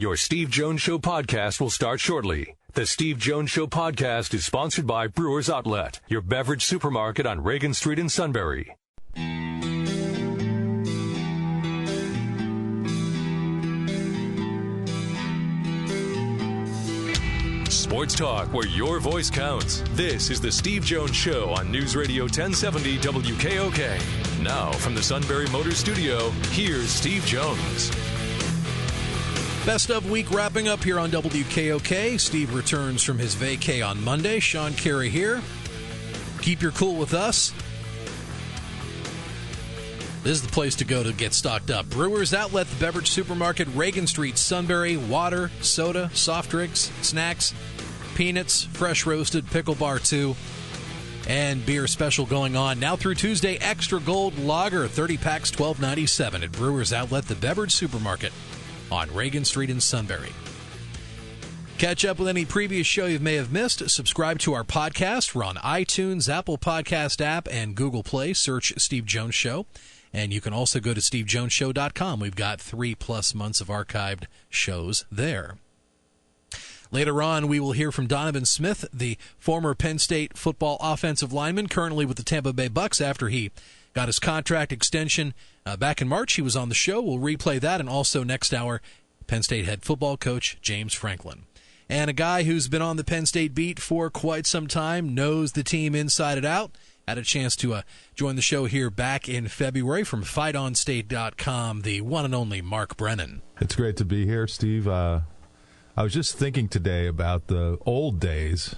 Your Steve Jones Show podcast will start shortly. The Steve Jones Show podcast is sponsored by Brewers Outlet, your beverage supermarket on Reagan Street in Sunbury. Sports talk where your voice counts. This is the Steve Jones Show on News Radio 1070 WKOK. Now from the Sunbury Motors Studio, here's Steve Jones. Best of week wrapping up here on WKOK. Steve returns from his vacay on Monday. Sean Carey here. Keep your cool with us. This is the place to go to get stocked up. Brewers Outlet, the beverage supermarket, Reagan Street, Sunbury. Water, soda, soft drinks, snacks, peanuts, fresh roasted, pickle bar too, and beer special going on now through Tuesday. Extra Gold Lager, 30 packs, $12.97 at Brewers Outlet, the beverage supermarket on Reagan Street in Sunbury. Catch up with any previous show you may have missed. Subscribe to our podcast. We're on iTunes, Apple Podcast app, and Google Play. Search Steve Jones Show. And you can also go to stevejonesshow.com. We've got 3+ months of archived shows there. Later on, we will hear from Donovan Smith, the former Penn State football offensive lineman, currently with the Tampa Bay Bucs after he got his contract extension back in March. He was on the show. We'll replay that. And also next hour, Penn State head football coach James Franklin. And a guy who's been on the Penn State beat for quite some time, knows the team inside and out. Had a chance to join the show here back in February from FightOnState.com, the one and only Mark Brennan. It's great to be here, Steve. I was just thinking today about the old days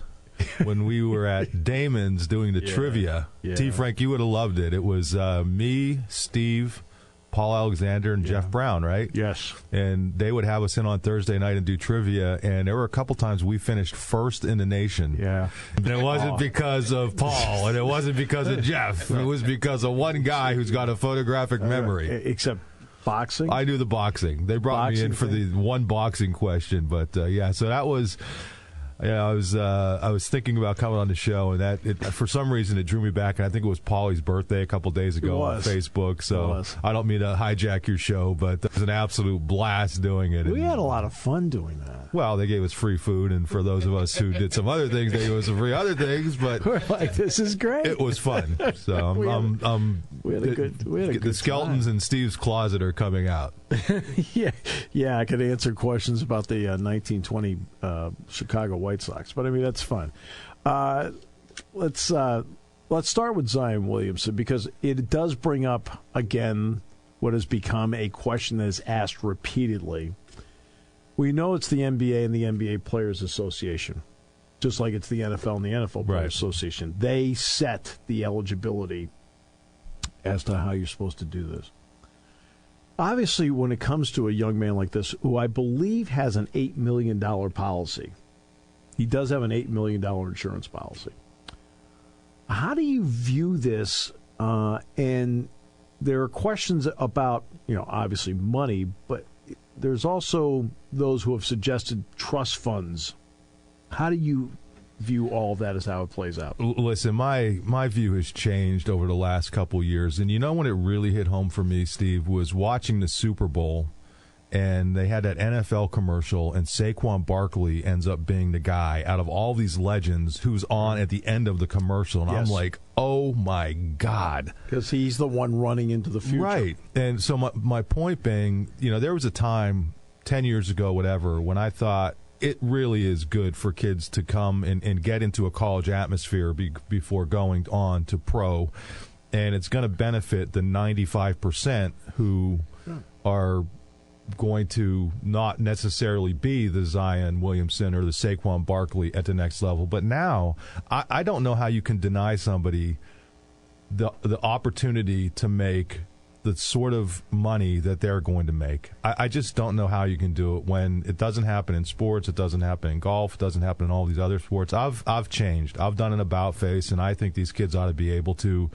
when we were at Damon's doing the trivia. Yeah. T. Frank, you would have loved it. It was me, Steve, Paul Alexander, and Jeff Brown, right? Yes. And they would have us in on Thursday night and do trivia, and there were a couple times we finished first in the nation. Yeah. And it wasn't because of Paul, and it wasn't because of Jeff. It was because of one guy who's got a photographic memory. Except boxing? I do the boxing. They brought me in for the one boxing question, but so that was... Yeah, I was thinking about coming on the show, and for some reason it drew me back, and I think it was Paulie's birthday a couple days ago on Facebook, so I don't mean to hijack your show, but it was an absolute blast doing it. We had a lot of fun doing that. Well, they gave us free food, and for those of us who did some other things, they gave us some free other things, but we're like, this is great. It was fun. So the skeletons in Steve's closet are coming out. Yeah, I could answer questions about the 1920 Chicago White Sox, but I mean that's fun. Let's start with Zion Williamson, because it does bring up again what has become a question that is asked repeatedly. We know it's the NBA and the NBA Players Association, just like it's the NFL and the NFL Players Association. They set the eligibility as to how you're supposed to do this. Obviously, when it comes to a young man like this, who I believe has an $8 million policy, he does have an $8 million insurance policy. How do you view this? And there are questions about, obviously money, but there's also those who have suggested trust funds. How do you view all of that as how it plays out? Listen, my view has changed over the last couple years. And when it really hit home for me, Steve, was watching the Super Bowl, and they had that NFL commercial, and Saquon Barkley ends up being the guy out of all these legends who's on at the end of the commercial. And I'm like, oh, my God. Because he's the one running into the future. Right. And so my point being, there was a time 10 years ago, whatever, when I thought, it really is good for kids to come and get into a college atmosphere before going on to pro, and it's going to benefit the 95% who are going to not necessarily be the Zion Williamson or the Saquon Barkley at the next level. But now, I don't know how you can deny somebody the opportunity to make the sort of money that they're going to make. I just don't know how you can do it when it doesn't happen in sports, it doesn't happen in golf, it doesn't happen in all these other sports. I've changed. I've done an about face, and I think these kids ought to be able to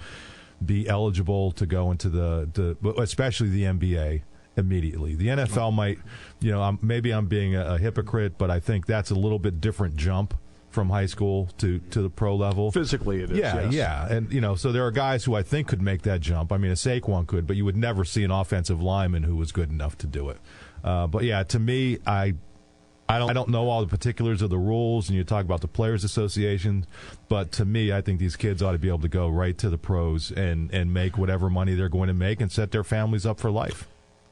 be eligible to go into the especially the NBA immediately. The NFL might, maybe I'm being a hypocrite, but I think that's a little bit different jump from high school to the pro level. Physically it is, Yeah. And, so there are guys who I think could make that jump. I mean, a Saquon could, but you would never see an offensive lineman who was good enough to do it. But yeah, to me, I don't know all the particulars of the rules, and you talk about the Players Association, but to me, I think these kids ought to be able to go right to the pros and make whatever money they're going to make and set their families up for life.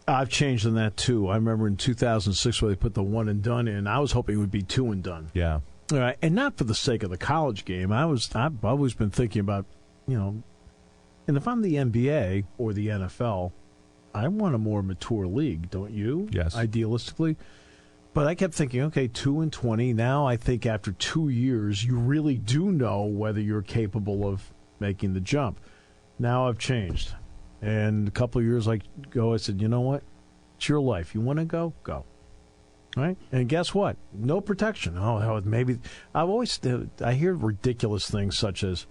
I've changed on that, too. I remember in 2006 where they put the one and done in. I was hoping it would be two and done. Yeah. And not for the sake of the college game. I've always been thinking about, and if I'm the NBA or the NFL, I want a more mature league, don't you? Yes. Idealistically. But I kept thinking, okay, 2 and 20. Now I think after 2 years, you really do know whether you're capable of making the jump. Now I've changed. And a couple of years ago, I said, you know what? It's your life. You want to go? Go. Right? And guess what? No protection. Oh, maybe. I hear ridiculous things such as,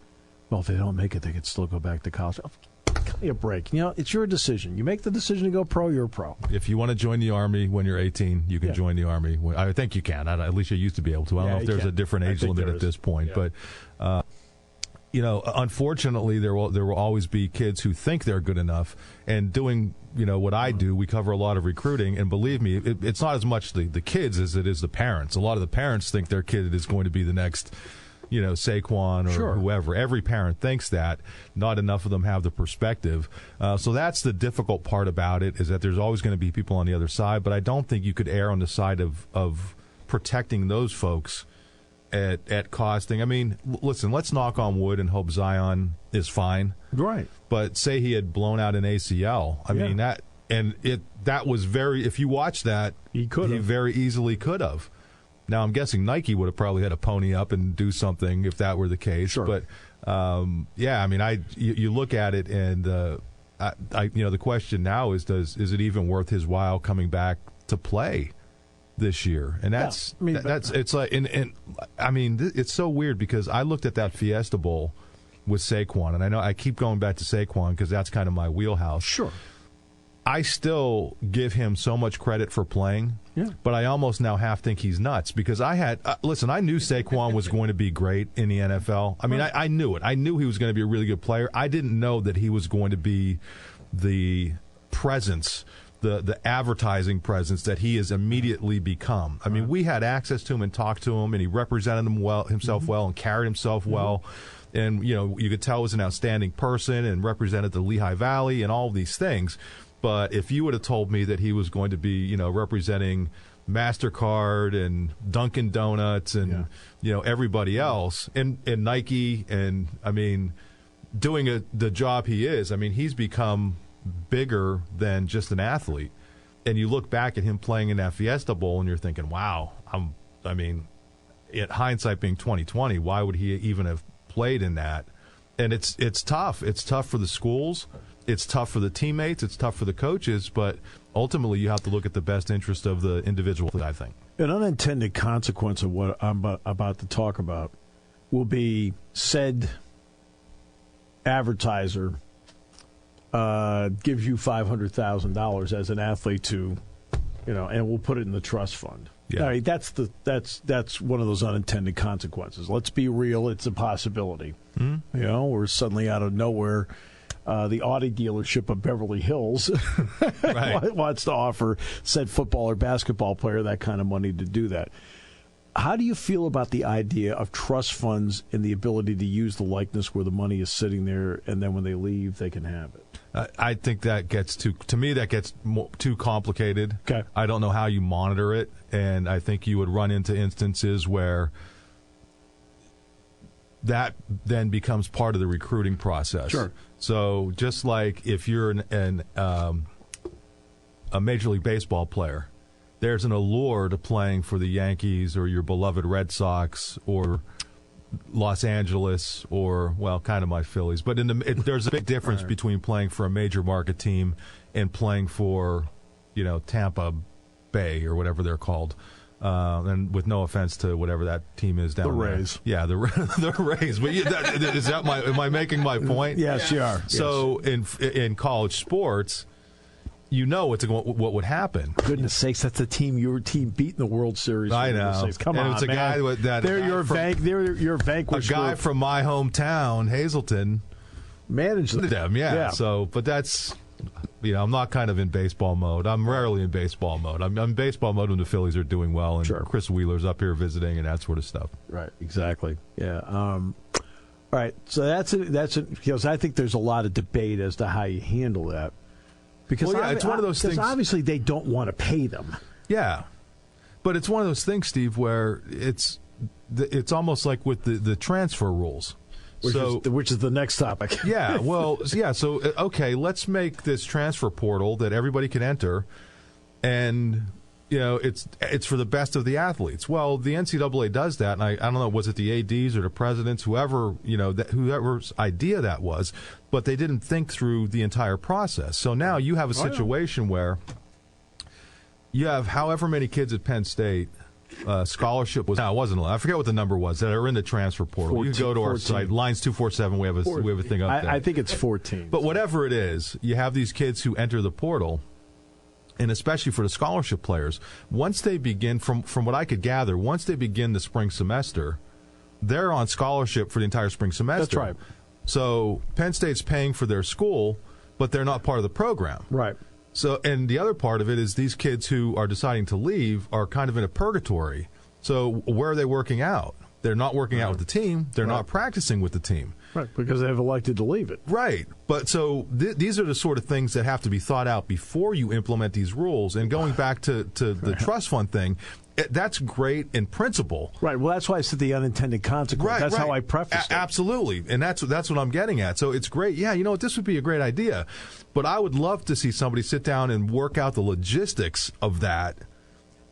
well, if they don't make it, they could still go back to college. Give me a break. It's your decision. You make the decision to go pro, you're a pro. If you want to join the Army when you're 18, you can join the Army. I think you can. At least you used to be able to. I don't know if there's a different age limit at this point. Yeah. But, unfortunately, there will always be kids who think they're good enough. And doing, what I do, we cover a lot of recruiting. And believe me, it's not as much the kids as it is the parents. A lot of the parents think their kid is going to be the next Saquon or whoever. Every parent thinks that. Not enough of them have the perspective. So that's the difficult part about it, is that there's always going to be people on the other side. But I don't think you could err on the side of protecting those folks at costing. I mean, listen, let's knock on wood and hope Zion is fine. Right. But say he had blown out an ACL. I mean, that was if you watch that, he very easily could have. Now, I'm guessing Nike would have probably had to pony up and do something if that were the case. Sure. But, you look at it, and the question now is it even worth his while coming back to play this year? And it's so weird because I looked at that Fiesta Bowl with Saquon, and I know I keep going back to Saquon because that's kind of my wheelhouse. Sure. I still give him so much credit for playing, but I almost now half think he's nuts because I knew Saquon was going to be great in the NFL. I mean, I knew it. I knew he was going to be a really good player. I didn't know that he was going to be the presence, the advertising presence that he has immediately become. I mean, we had access to him and talked to him, and he represented himself well and carried himself well. And, you could tell he was an outstanding person and represented the Lehigh Valley and all of these things. But if you would have told me that he was going to be, representing MasterCard and Dunkin' Donuts and, everybody else and Nike and, I mean, doing the job he is, I mean, he's become bigger than just an athlete. And you look back at him playing in that Fiesta Bowl and you're thinking, wow, in hindsight being 2020, why would he even have played in that? And it's tough. It's tough for the schools. It's tough for the teammates. It's tough for the coaches. But ultimately, you have to look at the best interest of the individual, I think. An unintended consequence of what I'm about to talk about will be said advertiser gives you $500,000 as an athlete to, and we'll put it in the trust fund. Yeah. All right, that's one of those unintended consequences. Let's be real; it's a possibility. Mm-hmm. Or suddenly out of nowhere, the Audi dealership of Beverly Hills wants to offer said football or basketball player that kind of money to do that. How do you feel about the idea of trust funds and the ability to use the likeness where the money is sitting there, and then when they leave, they can have it? I think that gets too complicated. Okay. I don't know how you monitor it, and I think you would run into instances where that then becomes part of the recruiting process. Sure. So just like if you're a Major League Baseball player, there's an allure to playing for the Yankees or your beloved Red Sox or Los Angeles or, well, kind of my Phillies. But there's a big difference between playing for a major market team and playing for, Tampa Bay or whatever they're called. And with no offense to whatever that team is down there. The Rays. Yeah, the Rays. But am I making my point? Yes, you are. So in college sports, what would happen. Goodness sakes, that's your team beat in the World Series. I know. Come on, it's a man. guy that they're your vanquished. A guy from my hometown, Hazleton, managed them. Yeah. So, but that's. I'm not kind of in baseball mode. I'm rarely in baseball mode. I'm in baseball mode when the Phillies are doing well and Chris Wheeler's up here visiting and that sort of stuff. Right, exactly. Yeah. All right, so that's it. Because I think there's a lot of debate as to how you handle that. Because it's one of those things. Obviously, they don't want to pay them. Yeah, but it's one of those things, Steve, where it's almost like with the transfer rules. Which is the next topic. Yeah, well, yeah. So okay, let's make this transfer portal that everybody can enter, and it's for the best of the athletes. Well, the NCAA does that, and I don't know, was it the ADs or the presidents, whoever whoever's idea that was, but they didn't think through the entire process. So now you have a situation where you have however many kids at Penn State. Scholarship was. No, it wasn't. I forget what the number was that are in the transfer portal. 14, you can go to our site, Lines 247. We have a thing up there. I think it's 14. But whatever it is, you have these kids who enter the portal, and especially for the scholarship players, once they begin, from what I could gather, once they begin the spring semester, they're on scholarship for the entire spring semester. That's right. So Penn State's paying for their school, but they're not part of the program. Right. So, and the other part of it is these kids who are deciding to leave are kind of in a purgatory. So where are they working out? They're not working out with the team. They're not practicing with the team. Right, because they've elected to leave it. Right. But so these are the sort of things that have to be thought out before you implement these rules. And going back to the trust fund thing, that's great in principle. Right. Well, that's why I said the unintended consequence. Right, that's how I prefaced it. Absolutely. And that's what I'm getting at. So it's great. Yeah, this would be a great idea. But I would love to see somebody sit down and work out the logistics of that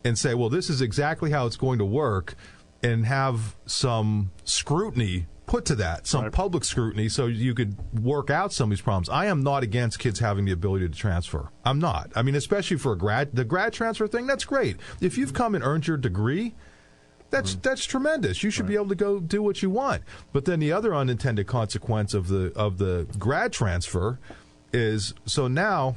and say, well, this is exactly how it's going to work, and have some scrutiny put to that, some public scrutiny, so you could work out some of these problems. I am not against kids having the ability to transfer. I'm not. I mean, especially for the grad transfer thing, that's great. If you've come and earned your degree, that's tremendous. You should be able to go do what you want. But then the other unintended consequence of the grad transfer is, so now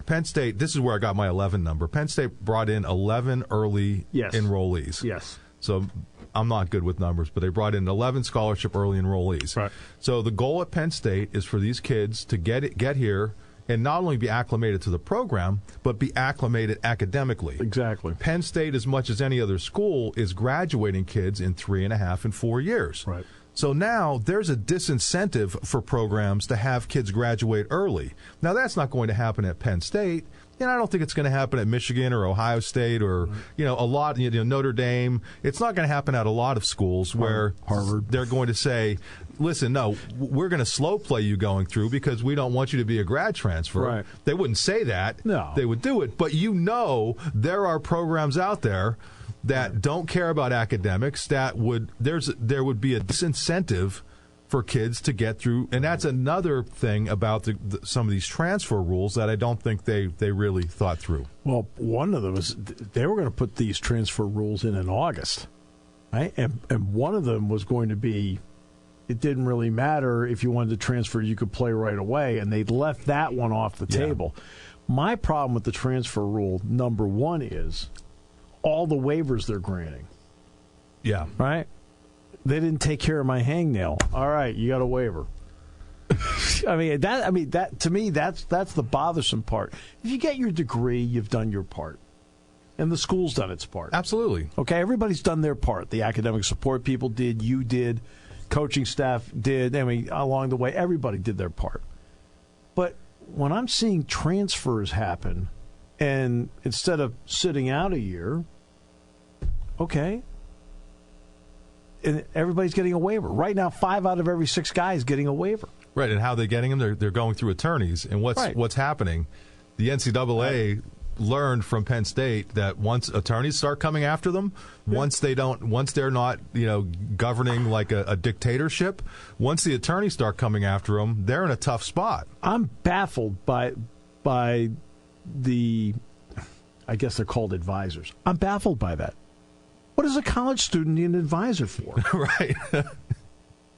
Penn State, this is where I got my 11 number. Penn State brought in 11 early enrollees. Yes. So I'm not good with numbers, but they brought in 11 scholarship early enrollees. Right. So the goal at Penn State is for these kids to get here and not only be acclimated to the program, but be acclimated academically. Exactly. Penn State, as much as any other school, is graduating kids in 3.5 and 4 years. Right. So now there's a disincentive for programs to have kids graduate early. Now, that's not going to happen at Penn State. I don't think it's going to happen at Michigan or Ohio State or, a lot, Notre Dame. It's not going to happen at a lot of schools where Harvard. They're going to say, listen, no, we're going to slow play you going through because we don't want you to be a grad transfer. Right. They wouldn't say that. No. They would do it. But there are programs out there that don't care about academics there would be a disincentive for kids to get through, and that's another thing about some of these transfer rules that I don't think they really thought through. Well, one of them was they were going to put these transfer rules in August, right? And one of them was going to be it didn't really matter if you wanted to transfer, you could play right away, and they left that one off the table. My problem with the transfer rule, number one, is all the waivers they're granting. Yeah. Right? They didn't take care of my hangnail. All right, you got a waiver. That to me, that's the bothersome part. If you get your degree, you've done your part, and the school's done its part. Absolutely. Okay, everybody's done their part. The academic support people did. You did. Coaching staff did. Along the way, everybody did their part. But when I'm seeing transfers happen, and instead of sitting out a year, okay. And everybody's getting a waiver. Right now, 5 out of every 6 guys getting a waiver. Right, and how are they getting them? They're going through attorneys. And what's happening? The NCAA learned from Penn State that once attorneys start coming after them, once they're not governing like a dictatorship, once the attorneys start coming after them, they're in a tough spot. I'm baffled by the, I guess they're called advisors. I'm baffled by that. What does a college student need an advisor for? Right.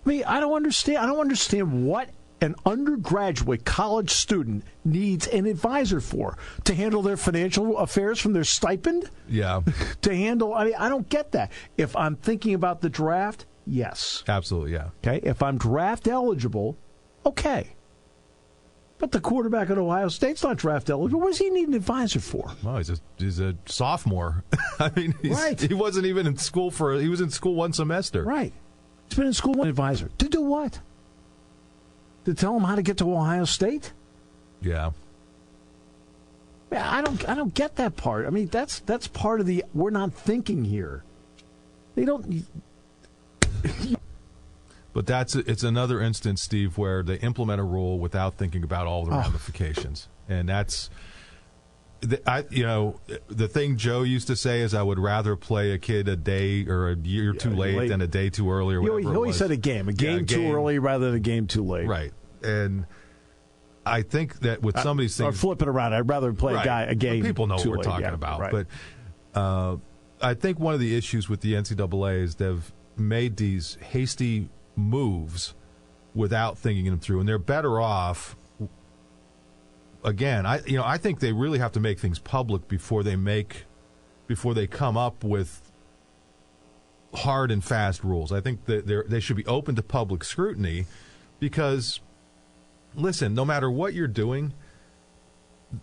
I don't understand. I don't understand what an undergraduate college student needs an advisor for. To handle their financial affairs from their stipend? Yeah. To handle, I don't get that. If I'm thinking about the draft, yes. Absolutely, yeah. Okay. If I'm draft eligible, okay. But the quarterback at Ohio State's not draft eligible. What does he need an advisor for? Well, he's a sophomore. I mean, right. He wasn't even in school he was in school one semester. Right. He's been in school one advisor. To do what? To tell him how to get to Ohio State? Yeah. Yeah, I don't get that part. I mean, that's part of the we're not thinking here. They don't. But it's another instance, Steve, where they implement a rule without thinking about all the ramifications, and that's, the thing Joe used to say is, I would rather play a kid a day or a year too late than a day too early, or whatever. He always said a game too early rather than a game too late. Right, and I think that with some of these things, or flip it around, I'd rather play a game. People know too what we're late. talking about, right. but I think one of the issues with the NCAA is they've made these hasty moves without thinking them through, and they're better off. Again, I think they really have to make things public before they come up with hard and fast rules. I think that they should be open to public scrutiny, because listen, no matter what you're doing,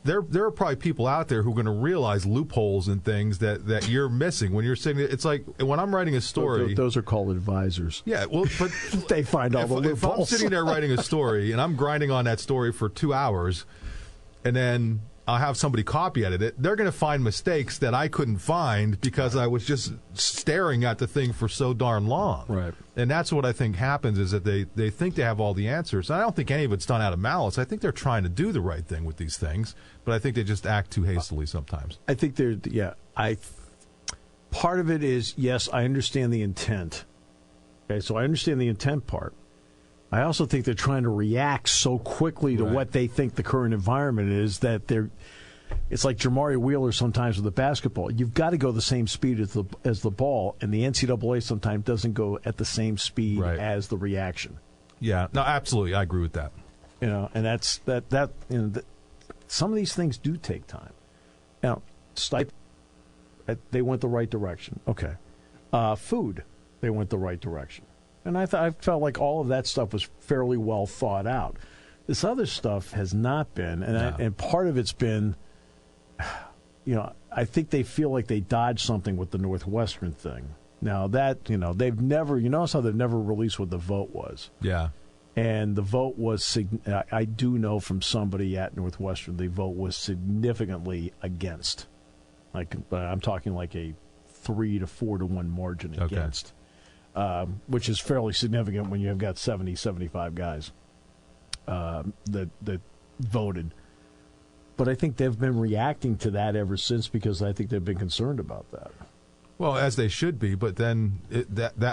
there are probably people out there who are going to realize loopholes and things that you're missing when you're sitting. It's like when I'm writing a story. Those are called advisors. Yeah, well, but they find all the loopholes. If I'm sitting there writing a story and I'm grinding on that story for 2 hours, and then I'll have somebody copy edit it, they're going to find mistakes that I couldn't find because I was just staring at the thing for so darn long. Right. And that's what I think happens, is that they think they have all the answers. And I don't think any of it's done out of malice. I think they're trying to do the right thing with these things, but I think they just act too hastily sometimes. I think part of it is, yes, I understand the intent. Okay, so I understand the intent part. I also think they're trying to react so quickly to what they think the current environment is that it's like Jamari Wheeler sometimes with the basketball. You've got to go the same speed as the ball, and the NCAA sometimes doesn't go at the same speed as the reaction. Yeah, no, absolutely, I agree with that. And that's some of these things do take time. Now, they went the right direction. Okay, food, they went the right direction. And I felt like all of that stuff was fairly well thought out. This other stuff has not been, and part of it's been, I think they feel like they dodged something with the Northwestern thing. Now that they've never, notice how they've never released what the vote was. Yeah, and the vote was, I do know from somebody at Northwestern, the vote was significantly against. Like I'm talking like a 3 to 4 to 1 margin against. Which is fairly significant when you have got 70, 75 guys that voted. But I think they've been reacting to that ever since, because I think they've been concerned about that. Well, as they should be, but then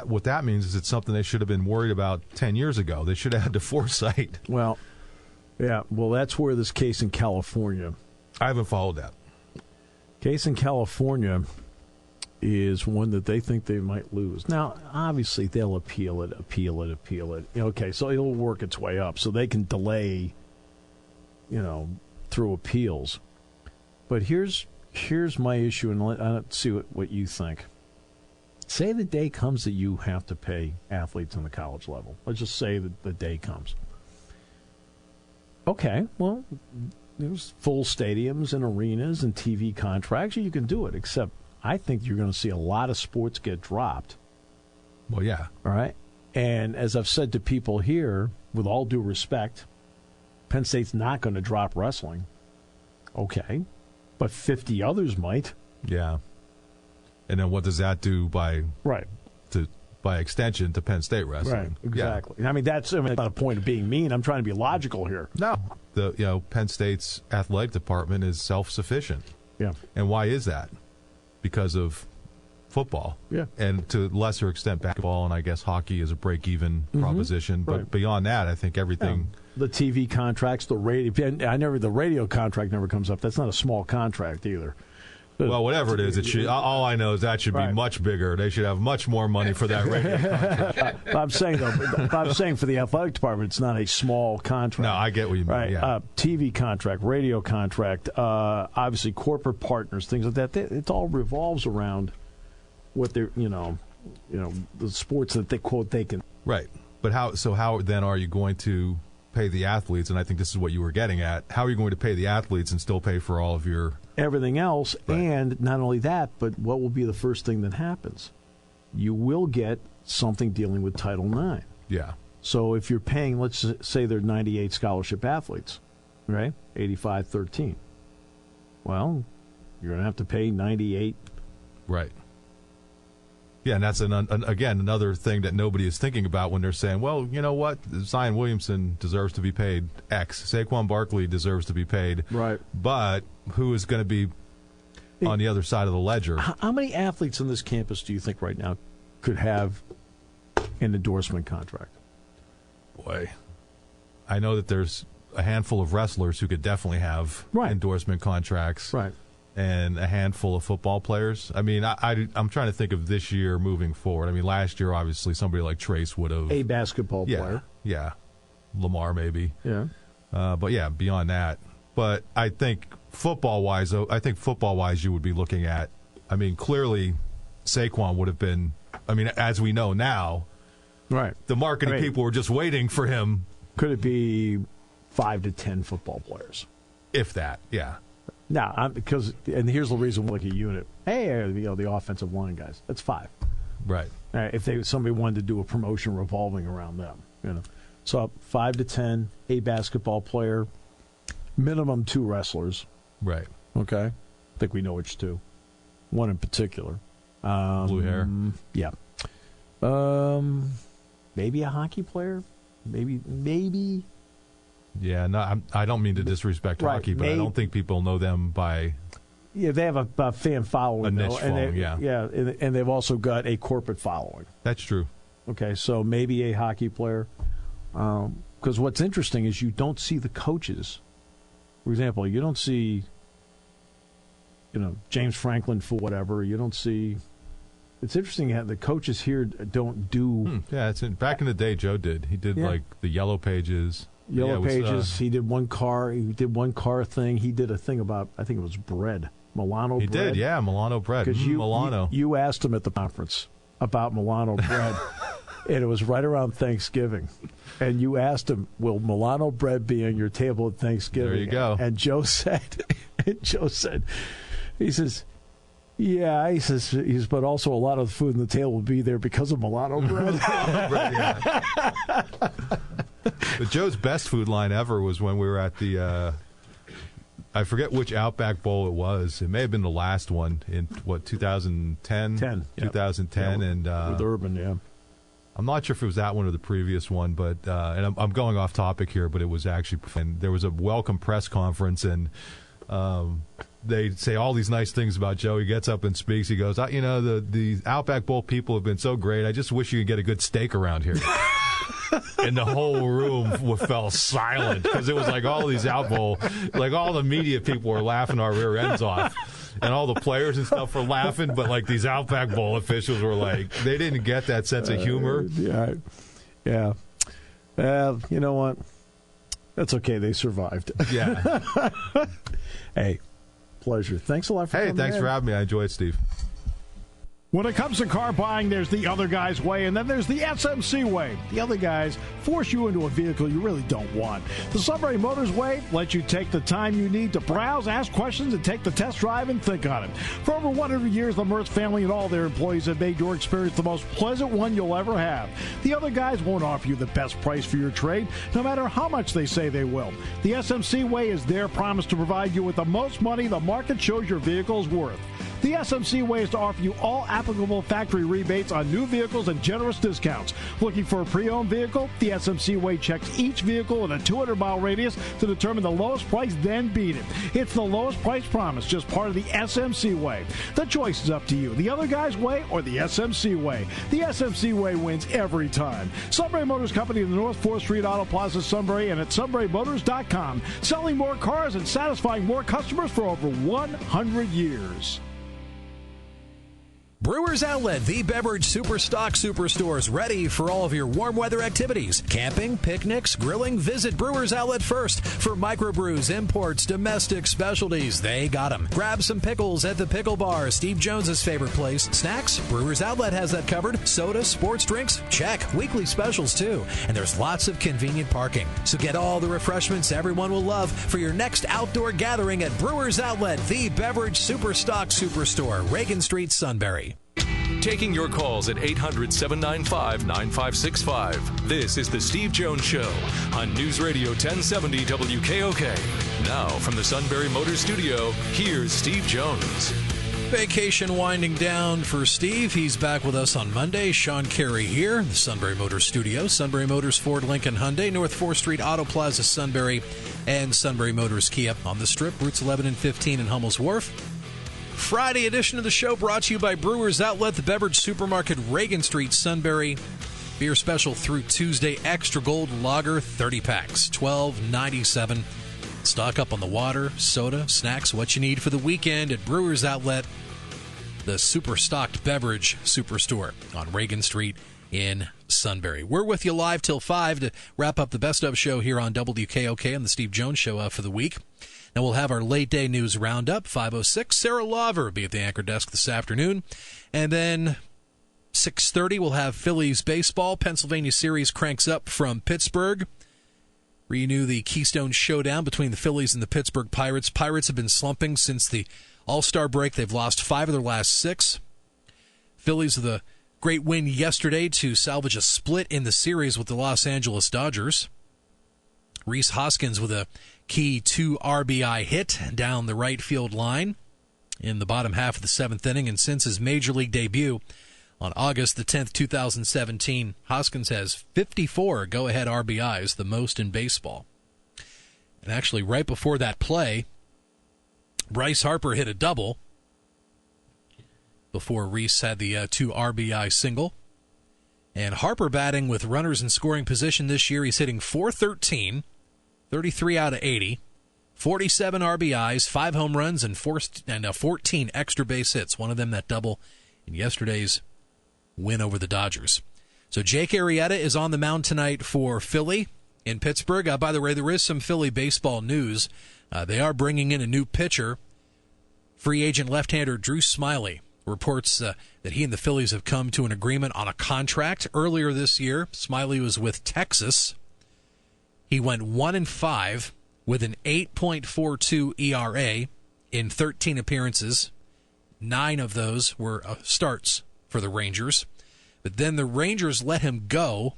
what that means is it's something they should have been worried about 10 years ago. They should have had the foresight. Well, yeah, that's where this case in California. I haven't followed that. Case in California is one that they think they might lose. Now, obviously, they'll appeal it. Okay, so it'll work its way up, so they can delay, through appeals. But here's my issue, and let's see what you think. Say the day comes that you have to pay athletes on the college level. Let's just say that the day comes. Okay, well, there's full stadiums and arenas and TV contracts. You can do it, except I think you're going to see a lot of sports get dropped. Well, yeah. All right. And as I've said to people here, with all due respect, Penn State's not going to drop wrestling. Okay. But 50 others might. Yeah. And then what does that do by extension to Penn State wrestling? Right. Exactly. Yeah. I mean, that's not a point of being mean. I'm trying to be logical here. No. Penn State's athletic department is self-sufficient. Yeah. And why is that? Because of football. Yeah. And to a lesser extent basketball, and I guess hockey is a break-even proposition. But beyond that, I think everything... Yeah. The TV contracts, the radio... the radio contract never comes up. That's not a small contract either. Well, whatever it is, it should. All I know is that should be much bigger. They should have much more money for that radio contract. I'm saying for the athletic department, it's not a small contract. No, I get what you mean. Right. Yeah. TV contract, radio contract, obviously corporate partners, things like that. It all revolves around what they're, the sports that they quote they can. Right. But how then are you going to pay the athletes, and I think this is what you were getting at. How are you going to pay the athletes and still pay for all of your everything else? Right. And not only that, but what will be the first thing that happens? You will get something dealing with Title IX. Yeah. So if you're paying, let's say they're 98 scholarship athletes, right? 85-13. Well, you're going to have to pay 98. Right. Yeah, and that's, again, another thing that nobody is thinking about when they're saying, well, you know what? Zion Williamson deserves to be paid X. Saquon Barkley deserves to be paid. Right. But who is going to be on the other side of the ledger? How many athletes on this campus do you think right now could have an endorsement contract? Boy, I know that there's a handful of wrestlers who could definitely have endorsement contracts. Right. And a handful of football players. I mean, I'm trying to think of this year moving forward. I mean, last year, obviously, somebody like Trace would have. A basketball player. Yeah. Lamar, maybe. Yeah. But, yeah, beyond that. But I think football-wise, you would be looking at, I mean, clearly Saquon would have been, I mean, as we know now, right. The marketing people were just waiting for him. Could it be 5 to 10 football players? If that, yeah. No, and here's the reason we look at unit. Hey, the offensive line guys. That's 5. Right. If somebody wanted to do a promotion revolving around them, So 5 to 10, a basketball player, minimum 2 wrestlers. Right. Okay. I think we know which 2. One in particular. Blue hair. Yeah. Maybe a hockey player. Maybe. Yeah, no, I don't mean to disrespect hockey, but I don't think people know them by. Yeah, they have a fan following, a niche following, yeah, and they've also got a corporate following. That's true. Okay, so maybe a hockey player. Because what's interesting is you don't see the coaches. For example, you don't see, James Franklin for whatever. You don't see. It's interesting how the coaches here don't do. Yeah, back in the day, Joe did. He did like the Yellow Pages. Yellow Pages. He did one car. He did one car thing. He did a thing about, I think it was bread, Milano bread. He did, yeah, Milano bread. Because Milano. You asked him at the conference about Milano bread, and it was right around Thanksgiving. And you asked him, "Will Milano bread be on your table at Thanksgiving?" There you go. And Joe said, he says. Yeah, he says, but also a lot of the food on the table will be there because of Milano bread. But Joe's best food line ever was when we were at the, I forget which Outback Bowl it was. It may have been the last one in, 2010? 2010. Yeah, and with Urban, yeah. I'm not sure if it was that one or the previous one, but and I'm going off topic here, but it was actually, and there was a welcome press conference, and they say all these nice things about Joe. He gets up and speaks. He goes, the Outback Bowl people have been so great. I just wish you could get a good steak around here. And the whole room fell silent because it was like all these Out Bowl, like all the media people were laughing our rear ends off. And all the players and stuff were laughing, but like these Outback Bowl officials were like, they didn't get that sense of humor. Yeah. You know what? That's okay. They survived. Yeah. Hey, pleasure. Thanks a lot for coming Hey, thanks for having me. I enjoyed it, Steve. When it comes to car buying, there's the other guy's way, and then there's the SMC way. The other guys force you into a vehicle you really don't want. The Sunbury Motors way lets you take the time you need to browse, ask questions, and take the test drive and think on it. For over 100 years, the Mertz family and all their employees have made your experience the most pleasant one you'll ever have. The other guys won't offer you the best price for your trade, no matter how much they say they will. The SMC way is their promise to provide you with the most money the market shows your vehicle is worth. The SMC way is to offer you all applicable factory rebates on new vehicles and generous discounts. Looking for a pre-owned vehicle? The SMC way checks each vehicle in a 200-mile radius to determine the lowest price, then beat it. It's the lowest price promise, just part of the SMC way. The choice is up to you, the other guy's way or the SMC way. The SMC way wins every time. Sunbury Motors Company in the North 4th Street Auto Plaza, Sunbury, and at sunburymotors.com. Selling more cars and satisfying more customers for over 100 years. Brewers Outlet, the beverage superstock superstores, ready for all of your warm weather activities. Camping, picnics, grilling. Visit Brewers Outlet first for microbrews, imports, domestic specialties. They got them. Grab some pickles at the Pickle Bar, Steve Jones's favorite place. Snacks, Brewers Outlet has that covered. Soda, sports drinks, check. Weekly specials too. And there's lots of convenient parking. So get all the refreshments everyone will love for your next outdoor gathering at Brewers Outlet, the beverage superstock superstore, Reagan Street, Sunbury. Taking your calls at 800-795-9565. This is the Steve Jones Show on News Radio 1070 WKOK. Now from the Sunbury Motors Studio, here's Steve Jones. Vacation winding down for Steve. He's back with us on Monday. Sean Carey here, the Sunbury Motors Studio. Sunbury Motors, Ford, Lincoln, Hyundai, North 4th Street, Auto Plaza, Sunbury, and Sunbury Motors Kia on the Strip, routes 11 and 15 in Hummel's Wharf. Friday edition of the show brought to you by Brewers Outlet, the beverage supermarket, Reagan Street, Sunbury. Beer special through Tuesday, Extra Gold Lager, 30 packs, $12.97. Stock up on the water, soda, snacks, what you need for the weekend at Brewers Outlet, the super stocked beverage superstore on Reagan Street in Sunbury. We're with you live till 5 to wrap up the Best Of show here on WKOK and the Steve Jones Show for the week. Now we'll have our late day news roundup, 5:06. Sarah Lawver will be at the anchor desk this afternoon. And then 6:30 we'll have Phillies baseball. Pennsylvania series cranks up from Pittsburgh. Renew the Keystone Showdown between the Phillies and the Pittsburgh Pirates. Pirates have been slumping since the All-Star break. They've lost 5 of their last 6. Phillies with a great win yesterday to salvage a split in the series with the Los Angeles Dodgers. Rhys Hoskins with a key 2 RBI hit down the right field line in the bottom half of the 7th inning. And since his Major League debut on August the 10th, 2017, Hoskins has 54 go-ahead RBIs, the most in baseball. And actually, right before that play, Bryce Harper hit a double before Rhys had the 2 RBI single. And Harper batting with runners in scoring position this year. He's hitting .413, 33 out of 80, 47 RBIs, 5 home runs, and 14 extra base hits. One of them that double in yesterday's win over the Dodgers. So Jake Arrieta is on the mound tonight for Philly in Pittsburgh. By the way, there is some Philly baseball news. They are bringing in a new pitcher. Free agent left-hander Drew Smyly reports that he and the Phillies have come to an agreement on a contract. Earlier this year, Smyly was with Texas. He went 1-5 with an 8.42 ERA in 13 appearances. 9 of those were starts for the Rangers. But then the Rangers let him go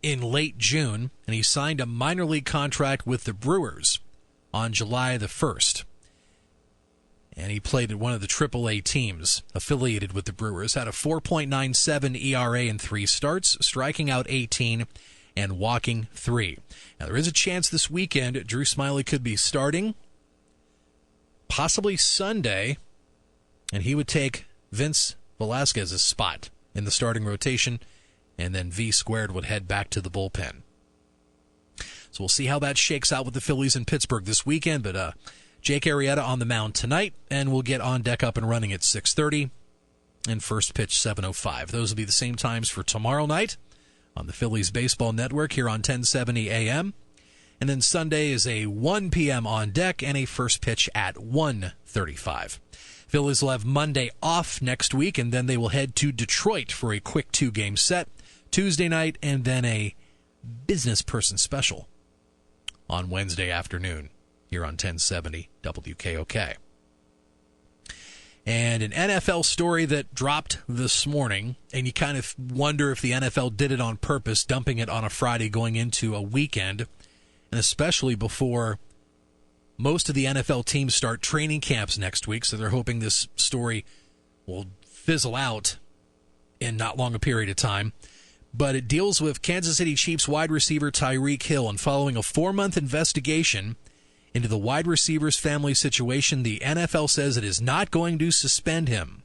in late June, and he signed a minor league contract with the Brewers on July the 1st. And he played at one of the AAA teams affiliated with the Brewers. Had a 4.97 ERA in 3 starts, striking out 18 and walking 3. Now, there is a chance this weekend Drew Smyly could be starting, possibly Sunday, and he would take Vince Velasquez's spot in the starting rotation, and then V squared would head back to the bullpen. So we'll see how that shakes out with the Phillies in Pittsburgh this weekend, but Jake Arrieta on the mound tonight, and we'll get on deck up and running at 6:30 and first pitch 7:05. Those will be the same times for tomorrow night on the Phillies Baseball Network here on 1070 AM. And then Sunday is a 1 p.m. on deck and a first pitch at 1:35. Phillies will have Monday off next week, and then they will head to Detroit for a quick 2-game set Tuesday night, and then a business person special on Wednesday afternoon here on 1070 WKOK. And an NFL story that dropped this morning, and you kind of wonder if the NFL did it on purpose, dumping it on a Friday going into a weekend, and especially before most of the NFL teams start training camps next week, so they're hoping this story will fizzle out in not long a period of time. But it deals with Kansas City Chiefs wide receiver Tyreek Hill, and following a 4-month investigation into the wide receiver's family situation, the NFL says it is not going to suspend him.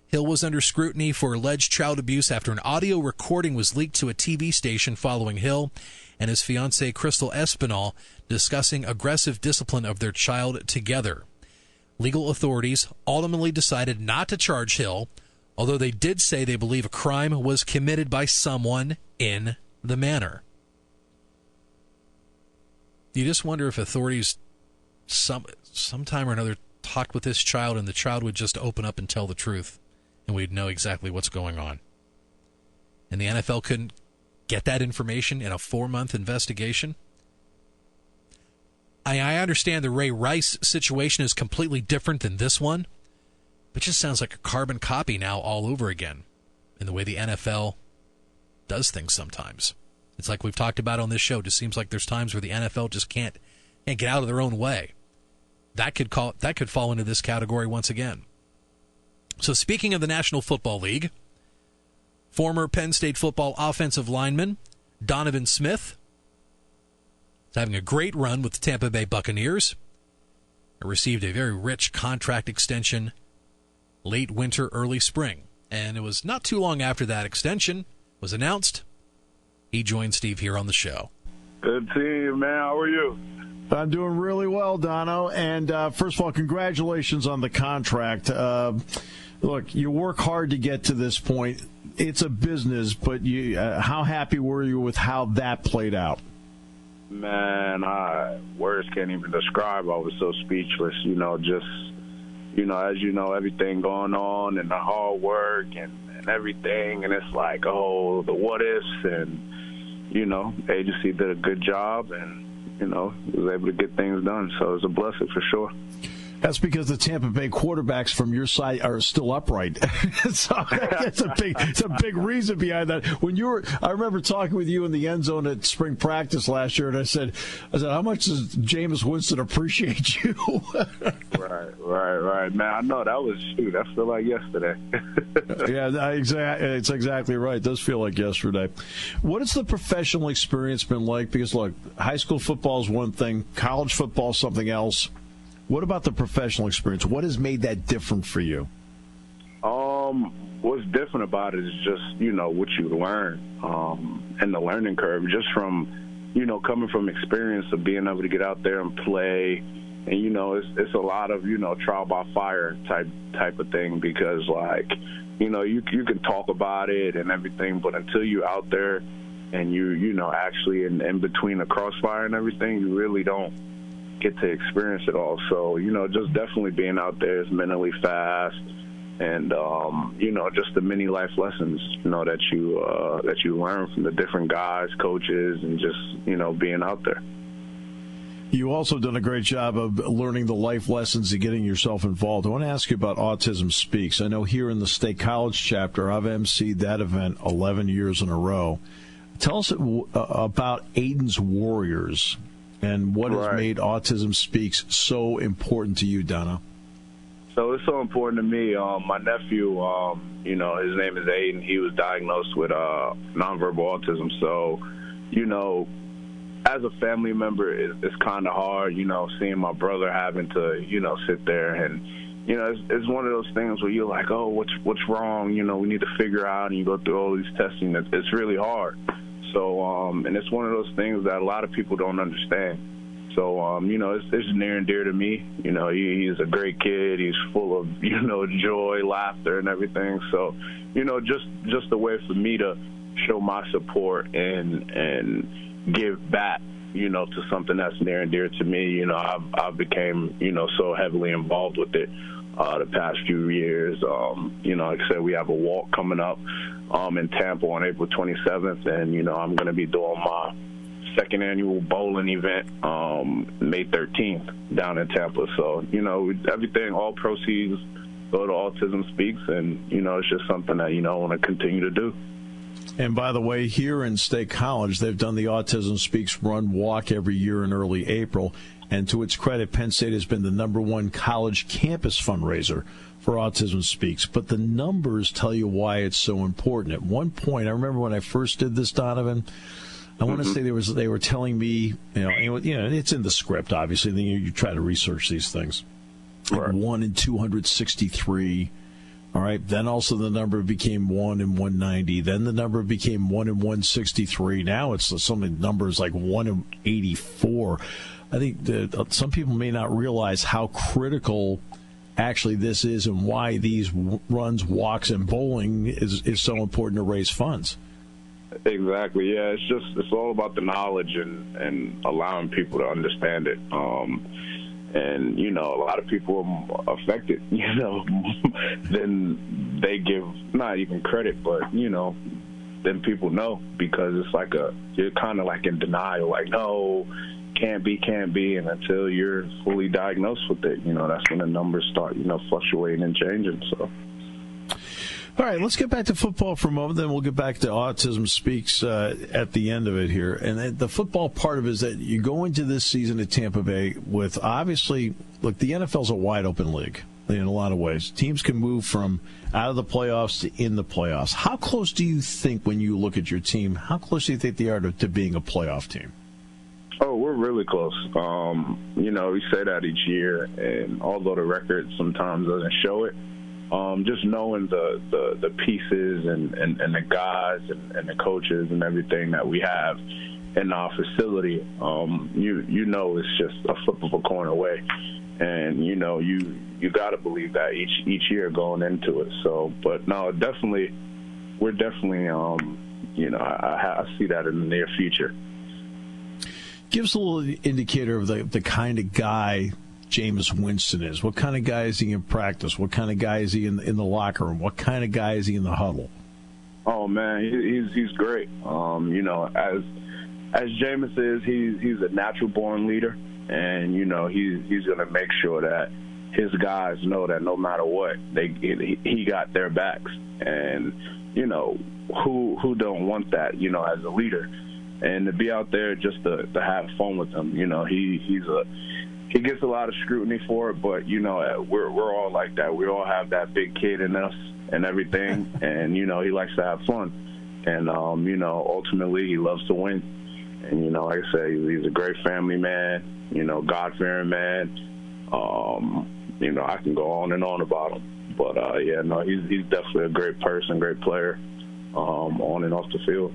Hill was under scrutiny for alleged child abuse after an audio recording was leaked to a TV station following Hill and his fiancée Crystal Espinal discussing aggressive discipline of their child together. legal authorities ultimately decided not to charge Hill, although they did say they believe a crime was committed by someone in the manor. You just wonder if authorities sometime or another talked with this child and the child would just open up and tell the truth and we'd know exactly what's going on. And the NFL couldn't get that information in a 4-month investigation. I understand the Ray Rice situation is completely different than this one, but it just sounds like a carbon copy now all over again in the way the NFL does things sometimes. It's like we've talked about on this show. It just seems like there's times where the NFL just can't get out of their own way. That could fall into this category once again. So speaking of the National Football League, former Penn State football offensive lineman Donovan Smith is having a great run with the Tampa Bay Buccaneers. He received a very rich contract extension late winter, early spring. And it was not too long after that extension was announced, he joined Steve here on the show. Good team, man. How are you? I'm doing really well, Dono. And first of all, congratulations on the contract. Look, you work hard to get to this point. It's a business, but how happy were you with how that played out? Man, words can't even describe. I was so speechless, as you know, everything going on and the hard work and everything. And it's like, oh, the what ifs. And, the agency did a good job and, was able to get things done. So it was a blessing for sure. That's because the Tampa Bay quarterbacks from your side are still upright. So it's a big reason behind that. I remember talking with you in the end zone at spring practice last year, and I said, how much does Jameis Winston appreciate you? Right. Man, I know that felt like yesterday. Yeah, it's exactly right. It does feel like yesterday. What has the professional experience been like? Because look, high school football is one thing, college football is something else. What about the professional experience? What has made that different for you? What's different about it is just, what you learn and the learning curve, just from, coming from experience of being able to get out there and play. And, it's a lot of, trial by fire type of thing because, you can talk about it and everything, but until you're out there and you actually in between the crossfire and everything, you really don't get to experience it all. So, just definitely being out there is mentally fast and, just the many life lessons, that you learn from the different guys, coaches, and just, being out there. You also done a great job of learning the life lessons and getting yourself involved. I want to ask you about Autism Speaks. I know here in the State College chapter, I've emceed that event 11 years in a row. Tell us about Aiden's Warriors and what has made Autism Speaks so important to you, Donna? So it's so important to me. My nephew, his name is Aiden. He was diagnosed with nonverbal autism. So, as a family member, it's kind of hard, seeing my brother having to, sit there. And, it's one of those things where you're like, oh, what's wrong? We need to figure out, and you go through all these testing. It's really hard. So, and it's one of those things that a lot of people don't understand. So, it's near and dear to me. He's a great kid. He's full of, joy, laughter, and everything. So, just a way for me to show my support and give back, to something that's near and dear to me. I've became, so heavily involved with it the past few years. Like I said, we have a walk coming up in Tampa on April 27th, and, I'm going to be doing my second annual bowling event May 13th down in Tampa. So, everything, all proceeds go to Autism Speaks, and, it's just something that, I want to continue to do. And by the way, here in State College, they've done the Autism Speaks Run Walk every year in early April. And to its credit, Penn State has been the #1 college campus fundraiser for Autism Speaks. But the numbers tell you why it's so important. At one point, I remember when I first did this, Donovan, I want to say they were telling me, it's in the script, obviously. Then you try to research these things. Right. 1 in 263. All right. Then also the number became 1 in 190. Then the number became 1 in 163. Now it's some numbers like 1 in 84. I think that some people may not realize how critical actually this is and why these runs, walks, and bowling is so important to raise funds. Exactly. Yeah, it's all about the knowledge and allowing people to understand it. And, you know, a lot of people are affected, you know, then they give not even credit, but, you know, then people know because it's like you're kind of like in denial, like, no, can't be. And until you're fully diagnosed with it, you know, that's when the numbers start, you know, fluctuating and changing. So. All right, let's get back to football for a moment, then we'll get back to Autism Speaks at the end of it here. And the football part of it is that you go into this season at Tampa Bay with, obviously, look, the NFL's a wide-open league in a lot of ways. Teams can move from out of the playoffs to in the playoffs. How close do you think, when you look at your team, how close do you think they are to being a playoff team? Oh, we're really close. You know, we say that each year, and although the record sometimes doesn't show it, just knowing the pieces and the guys and the coaches and everything that we have in our facility, you know it's just a flip of a coin away. And, you know, you got to believe that each year going into it. So, but no, we're definitely, you know, I see that in the near future. Give us a little indicator of the kind of guy Jameis Winston is. What kind of guy is he in practice? What kind of guy is he in the locker room? What kind of guy is he in the huddle? Oh man, he's great. You know, as Jameis is, he's a natural born leader, and you know he's going to make sure that his guys know that no matter what, he got their backs, and you know who don't want that, you know, as a leader, and to be out there just to have fun with him. You know, he gets a lot of scrutiny for it, but, you know, we're all like that. We all have that big kid in us and everything, and, you know, he likes to have fun. And, you know, ultimately he loves to win. And, you know, like I say, he's a great family man, you know, God-fearing man. You know, I can go on and on about him. But, yeah, no, he's definitely a great person, great player, on and off the field.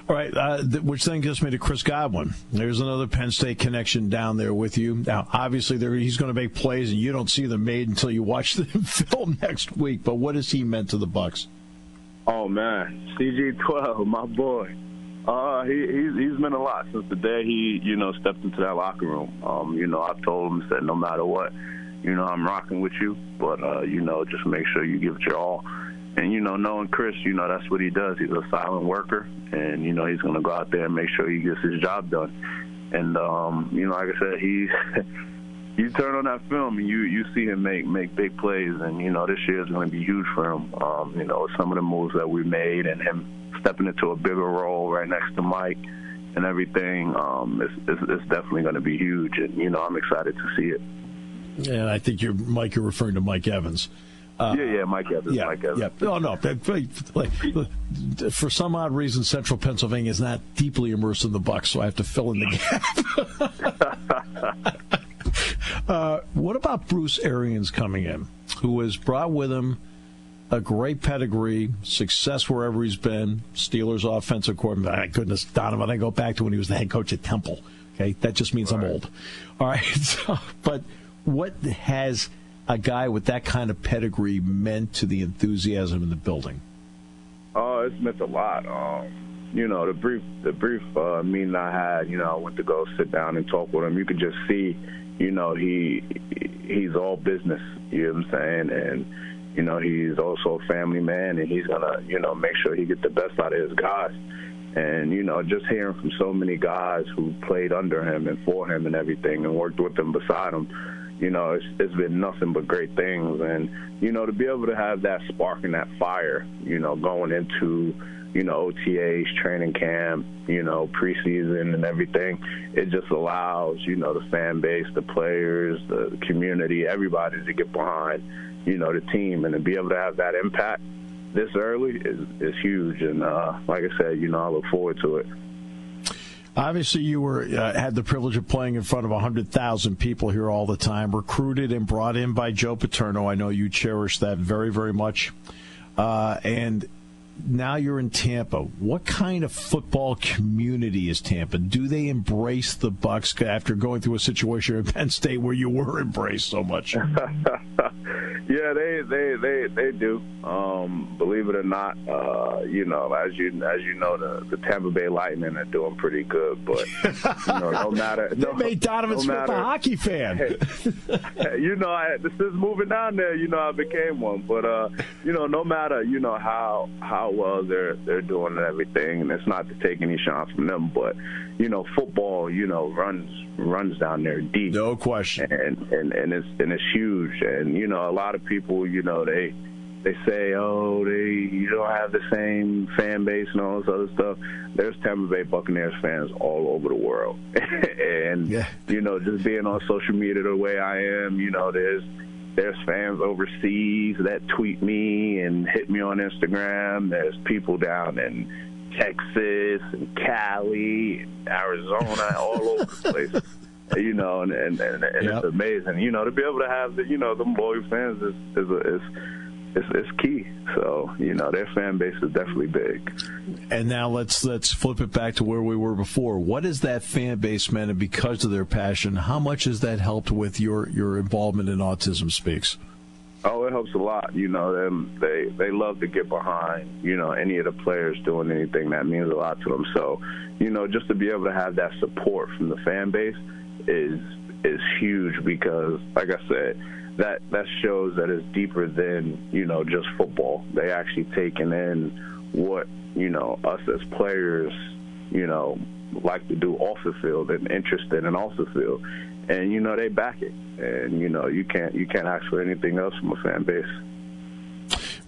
All right, which then gets me to Chris Godwin. There's another Penn State connection down there with you. Now, obviously, he's going to make plays, and you don't see them made until you watch the film next week. But what has he meant to the Bucs? Oh, man, CG12, my boy. He's meant a lot since the day he, you know, stepped into that locker room. You know, I told him, said, no matter what, you know, I'm rocking with you, but, you know, just make sure you give it your all. And, you know, knowing Chris, you know, that's what he does. He's a silent worker, and, you know, he's going to go out there and make sure he gets his job done. And, you know, like I said, you turn on that film and you see him make big plays. And, you know, this year is going to be huge for him. You know, some of the moves that we made and him stepping into a bigger role right next to Mike and everything, it's definitely going to be huge. And, you know, I'm excited to see it. And I think you're referring to Mike Evans. Yeah, Mike Evans. Yeah, Mike Evans. Yeah. No. For some odd reason, Central Pennsylvania is not deeply immersed in the Bucs, so I have to fill in the gap. What about Bruce Arians coming in, who has brought with him a great pedigree, success wherever he's been, Steelers offensive coordinator. My goodness, Donovan, I go back to when he was the head coach at Temple. Okay, that just means I'm old. All right, but what has a guy with that kind of pedigree meant to the enthusiasm in the building? Oh, it's meant a lot. You know, the brief meeting I had, you know, I went to go sit down and talk with him. You could just see, you know, he's all business, you know what I'm saying? And, you know, he's also a family man, and he's going to, you know, make sure he gets the best out of his guys. And, you know, just hearing from so many guys who played under him and for him and everything and worked with him beside him, you know, it's been nothing but great things. And, you know, to be able to have that spark and that fire, you know, going into, you know, OTAs, training camp, you know, preseason and everything, it just allows, you know, the fan base, the players, the community, everybody to get behind, you know, the team. And to be able to have that impact this early is huge. And like I said, you know, I look forward to it. Obviously, you had the privilege of playing in front of 100,000 people here all the time, recruited and brought in by Joe Paterno. I know you cherish that very, very much. And now you're in Tampa. What kind of football community is Tampa? Do they embrace the Bucs after going through a situation at Penn State where you were embraced so much? Yeah, they do. Believe it or not, as you know, the Tampa Bay Lightning are doing pretty good. But no matter, they made Donovan Smith a hockey fan. This is moving down there. I became one. But no matter how well they're doing and everything, and it's not to take any shots from them, but football runs down there deep. No question. And it's huge. And a lot of people, they say, oh, you don't have the same fan base and all this other stuff. There's Tampa Bay Buccaneers fans all over the world. And, just being on social media the way I am, there's fans overseas that tweet me and hit me on Instagram. There's people down in Texas and Cali and Arizona, all over the place. And it's amazing. To be able to have them loyal fans is key. So their fan base is definitely big. And now let's flip it back to where we were before. What has that fan base meant, and because of their passion, how much has that helped with your involvement in Autism Speaks? Oh, it helps a lot. They love to get behind any of the players doing anything. That means a lot to them. So just to be able to have that support from the fan base is huge, because like I said, that shows that it's deeper than just football. They actually taking in what us as players like to do off the field and interested in off the field, and they back it, and you can't ask for anything else from a fan base.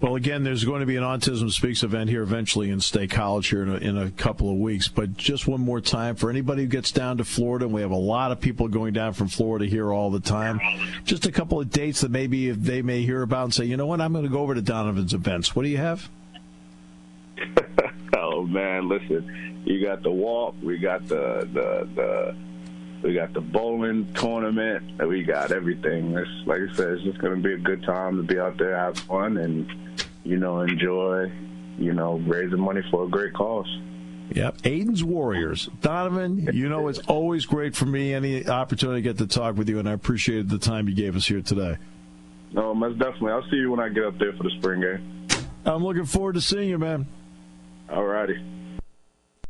Well, again, there's going to be an Autism Speaks event here eventually in State College here in a couple of weeks. But just one more time, for anybody who gets down to Florida, and we have a lot of people going down from Florida here all the time, just a couple of dates that maybe they may hear about and say, you know what, I'm going to go over to Donovan's events. What do you have? Oh, man, listen, you got the walk, we got the bowling tournament, we got everything. It's, like I said, it's just going to be a good time to be out there, have fun, and enjoy, raising money for a great cause. Yep. Aiden's Warriors. Donovan, it's always great for me, any opportunity to get to talk with you, and I appreciated the time you gave us here today. No, most definitely. I'll see you when I get up there for the spring game. I'm looking forward to seeing you, man. All righty.